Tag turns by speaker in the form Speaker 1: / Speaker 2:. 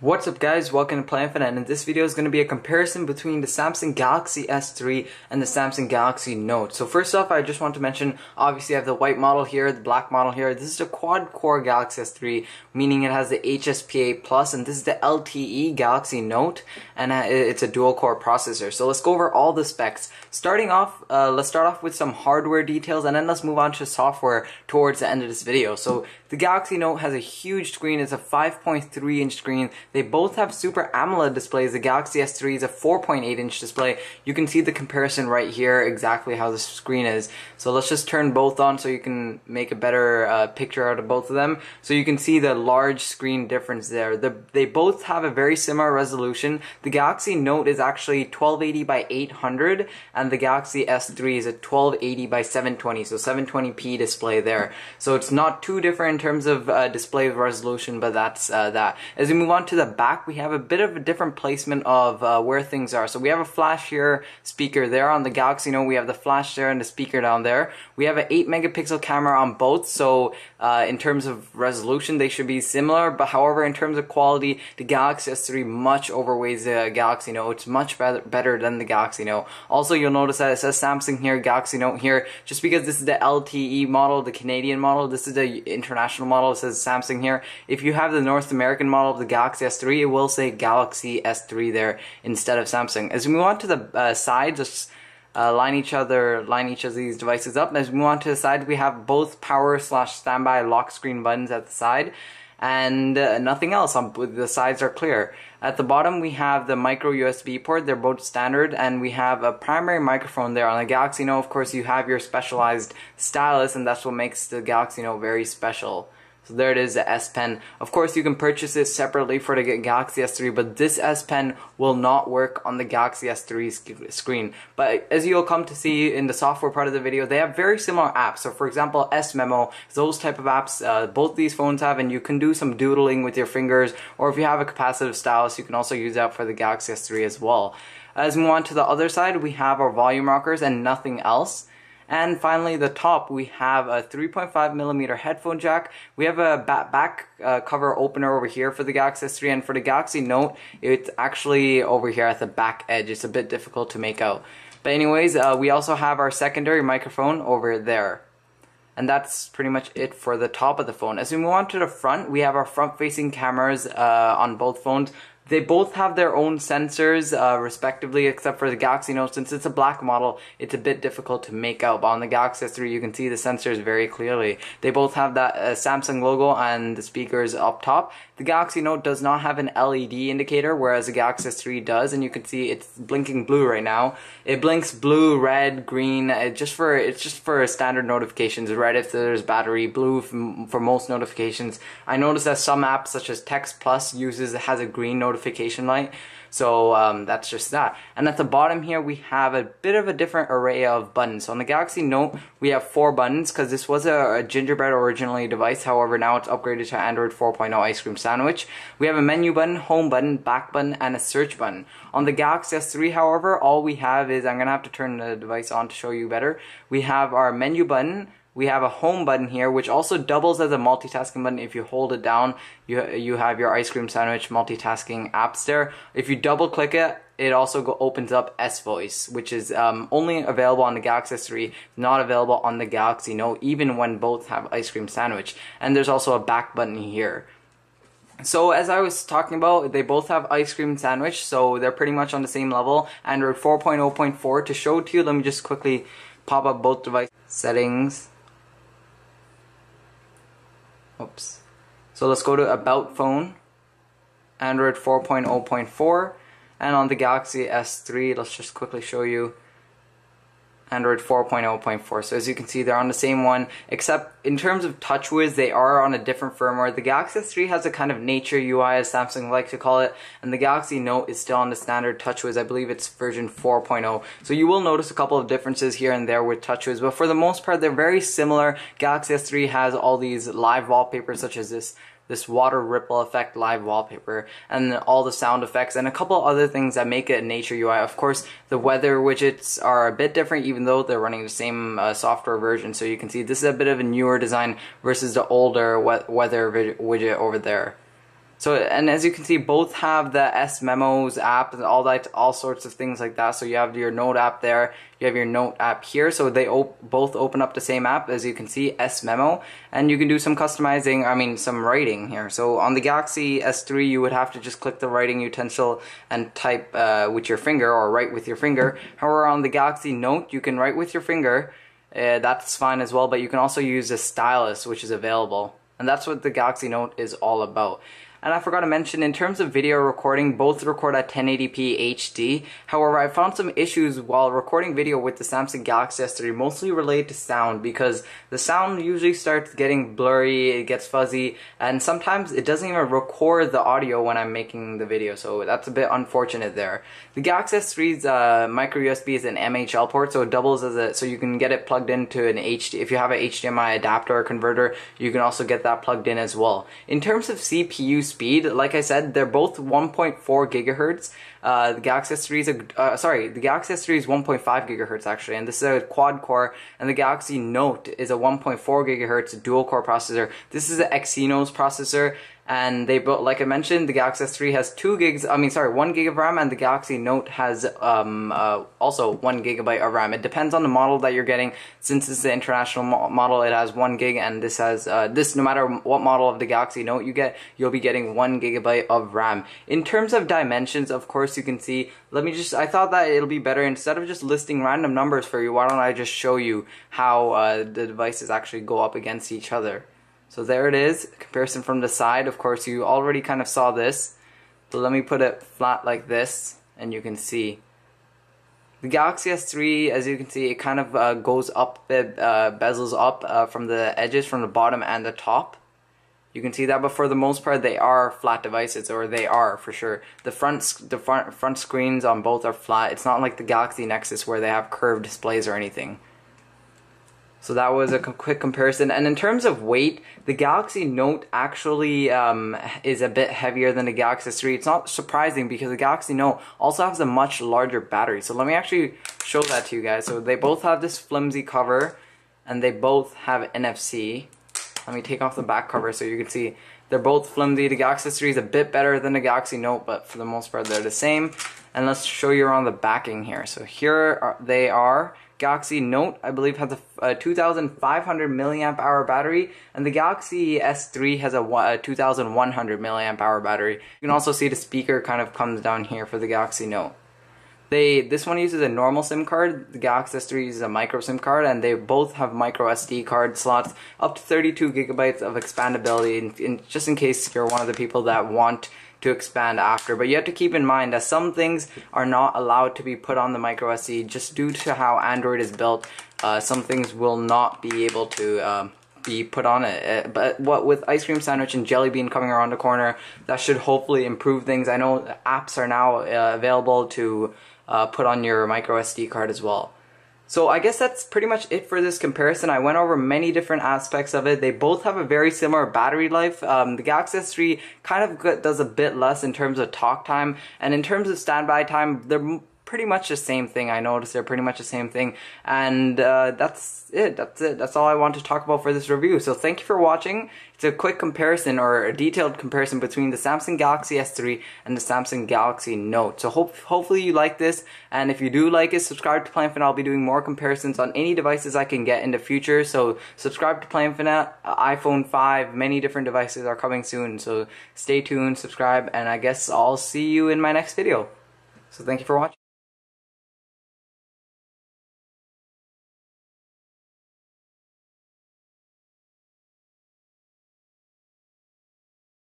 Speaker 1: What's up guys, welcome to PlayInfinite, and this video is going to be a comparison between the Samsung Galaxy S3 and the Samsung Galaxy Note. So first off, I just want to mention, obviously I have the white model here, the black model here. This is a quad-core Galaxy S3, meaning it has the HSPA Plus, and this is the LTE Galaxy Note, and it's a dual-core processor. So let's go over all the specs. Starting off, let's start off with some hardware details, and then let's move on to software towards the end of this video. So the Galaxy Note has a huge screen. It's a 5.3-inch screen. They both have Super AMOLED displays. The Galaxy S3 is a 4.8-inch display. You can see the comparison right here, exactly how the screen is. So let's just turn both on so you can make a better picture out of both of them. So you can see the large screen difference there. They both have a very similar resolution. The Galaxy Note is actually 1280 by 800, and the Galaxy S3 is a 1280 by 720, so 720p display there. So it's not too different in terms of display resolution, but that's that. As we move on to the back, we have a bit of a different placement of where things are. So we have a flash here, speaker there. On the Galaxy Note, we have the flash there and the speaker down there. We have an 8-megapixel camera on both, so in terms of resolution, they should be similar. But however, in terms of quality, the Galaxy S3 much overweighs the Galaxy Note. It's much better than the Galaxy Note. Also, you'll notice that it says Samsung here, Galaxy Note here, just because this is the LTE model, the Canadian model. This is the international model. It says Samsung here. If you have the North American model of the Galaxy S3, it will say Galaxy S3 there instead of Samsung. As we move on to the side, just line each of these devices up. As we move on to the side, we have both power/standby lock screen buttons at the side, and nothing else. The sides are clear. At the bottom, we have the micro USB port. They're both standard, and we have a primary microphone there. On the Galaxy Note, of course, you have your specialized stylus, and that's what makes the Galaxy Note very special. So there it is, the S Pen. Of course, you can purchase it separately for the Galaxy S3, but this S Pen will not work on the Galaxy S3 screen. But as you'll come to see in the software part of the video, they have very similar apps. So for example, S Memo, those type of apps, both these phones have, and you can do some doodling with your fingers, or if you have a capacitive stylus, you can also use that for the Galaxy S3 as well. As we move on to the other side, we have our volume rockers and nothing else. And finally, the top, we have a 3.5mm headphone jack. We have a back cover opener over here for the Galaxy S3, and for the Galaxy Note, it's actually over here at the back edge. It's a bit difficult to make out. But anyways, we also have our secondary microphone over there. And that's pretty much it for the top of the phone. As we move on to the front, we have our front-facing cameras on both phones. They both have their own sensors, respectively, except for the Galaxy Note. Since it's a black model, it's a bit difficult to make out. But on the Galaxy S3, you can see the sensors very clearly. They both have that Samsung logo and the speakers up top. The Galaxy Note does not have an LED indicator, whereas the Galaxy S3 does, and you can see it's blinking blue right now. It blinks blue, red, green. It's just for standard notifications. Red if there's battery, blue for most notifications. I noticed that some apps such as Text Plus has a green notification light. So that's just that. And at the bottom here, we have a bit of a different array of buttons. So on the Galaxy Note, we have 4 buttons because this was a Gingerbread originally device. However, now it's upgraded to Android 4.0 Ice Cream Sandwich. We have a menu button, home button, back button, and a search button. On the Galaxy S3, however, all we have is, I'm going to have to turn the device on to show you better. We have our menu button. We have a home button here, which also doubles as a multitasking button. If you hold it down, you have your Ice Cream Sandwich multitasking apps there. If you double click it, it also opens up S Voice, which is only available on the Galaxy S3, not available on the Galaxy Note, even when both have Ice Cream Sandwich. And there's also a back button here. So as I was talking about, they both have Ice Cream Sandwich, so they're pretty much on the same level. Android 4.0.4. To show it to you, let me just quickly pop up both device settings. Oops. So let's go to About Phone, Android 4.0.4, and on the Galaxy S3, let's just quickly show you Android 4.0.4. So as you can see, they're on the same one, except in terms of TouchWiz, they are on a different firmware. The Galaxy S3 has a kind of nature UI, as Samsung likes to call it, and the Galaxy Note is still on the standard TouchWiz. I believe it's version 4.0. So you will notice a couple of differences here and there with TouchWiz, but for the most part, they're very similar. Galaxy S3 has all these live wallpapers, such as this water ripple effect live wallpaper, and all the sound effects, and a couple other things that make it a nature UI. Of course, the weather widgets are a bit different, even though they're running the same software version. So you can see this is a bit of a newer design versus the older weather widget over there. So, and as you can see, both have the S Memos app and all sorts of things like that. So you have your Note app there, you have your Note app here. So they both open up the same app, as you can see, S Memo, and you can do some customizing, some writing here. So on the Galaxy S3, you would have to just click the writing utensil and type with your finger, or write with your finger. However, on the Galaxy Note, you can write with your finger. That's fine as well, but you can also use a stylus, which is available. And that's what the Galaxy Note is all about. And I forgot to mention, in terms of video recording, both record at 1080p HD. However, I found some issues while recording video with the Samsung Galaxy S3, mostly related to sound, because the sound usually starts getting blurry, it gets fuzzy, and sometimes it doesn't even record the audio when I'm making the video, so that's a bit unfortunate there. The Galaxy S3's micro USB is an MHL port, so it doubles as so you can get it plugged into an HD. If you have an HDMI adapter or converter, you can also get that plugged in as well. In terms of CPU speed, like I said, they're both 1.4 gigahertz. The Galaxy S3 is the Galaxy S3 is 1.5 gigahertz actually, and this is a quad core, and the Galaxy Note is a 1.4 gigahertz dual core processor. This is an Exynos processor, and they both, like I mentioned, the Galaxy S3 has 1 gig of RAM, and the Galaxy Note has also 1 gigabyte of RAM. It depends on the model that you're getting. Since it's the international model, it has 1 gig, and this has no matter what model of the Galaxy Note you get, you'll be getting 1 gigabyte of RAM. In terms of dimensions, of course, you can see, I thought that it'll be better, instead of just listing random numbers for you, why don't I just show you how the devices actually go up against each other. So there it is, comparison from the side. Of course, you already kind of saw this, but let me put it flat like this, and you can see. The Galaxy S3, as you can see, it kind of goes up, bezels up from the edges, from the bottom and the top. You can see that, but for the most part, they are flat devices, or they are for sure. The front screens on both are flat. It's not like the Galaxy Nexus where they have curved displays or anything. So that was a quick comparison. And in terms of weight, the Galaxy Note actually is a bit heavier than the Galaxy S3. It's not surprising, because the Galaxy Note also has a much larger battery. So let me actually show that to you guys. So they both have this flimsy cover, and they both have NFC. Let me take off the back cover so you can see they're both flimsy. The Galaxy S3 is a bit better than the Galaxy Note, but for the most part they're the same. And let's show you around the backing here. So here they are. Galaxy Note, I believe, has a 2,500 milliamp hour battery, and the Galaxy S3 has a 2,100 milliamp hour battery. You can also see the speaker kind of comes down here for the Galaxy Note. This one uses a normal SIM card, the Galaxy S3 uses a micro SIM card, and they both have micro SD card slots, up to 32 gigabytes of expandability, just in case you're one of the people that want to expand after. But you have to keep in mind that some things are not allowed to be put on the micro SD, just due to how Android is built. Some things will not be able to be put on it, but what with Ice Cream Sandwich and Jelly Bean coming around the corner, that should hopefully improve things. I know apps are now available to put on your micro SD card as well. So I guess that's pretty much it for this comparison. I went over many different aspects of it. They both have a very similar battery life. The Galaxy S3 kind of does a bit less in terms of talk time, and in terms of standby time, they're pretty much the same thing. I noticed they're pretty much the same thing, and that's it. That's all I want to talk about for this review. So thank you for watching. It's a quick comparison, or a detailed comparison, between the Samsung Galaxy S3 and the Samsung Galaxy Note. So hopefully you like this, and if you do like it, subscribe to PlayInfinite. I'll be doing more comparisons on any devices I can get in the future. So subscribe to PlayInfinite. iPhone 5, many different devices are coming soon. So stay tuned, subscribe, and I guess I'll see you in my next video. So thank you for watching.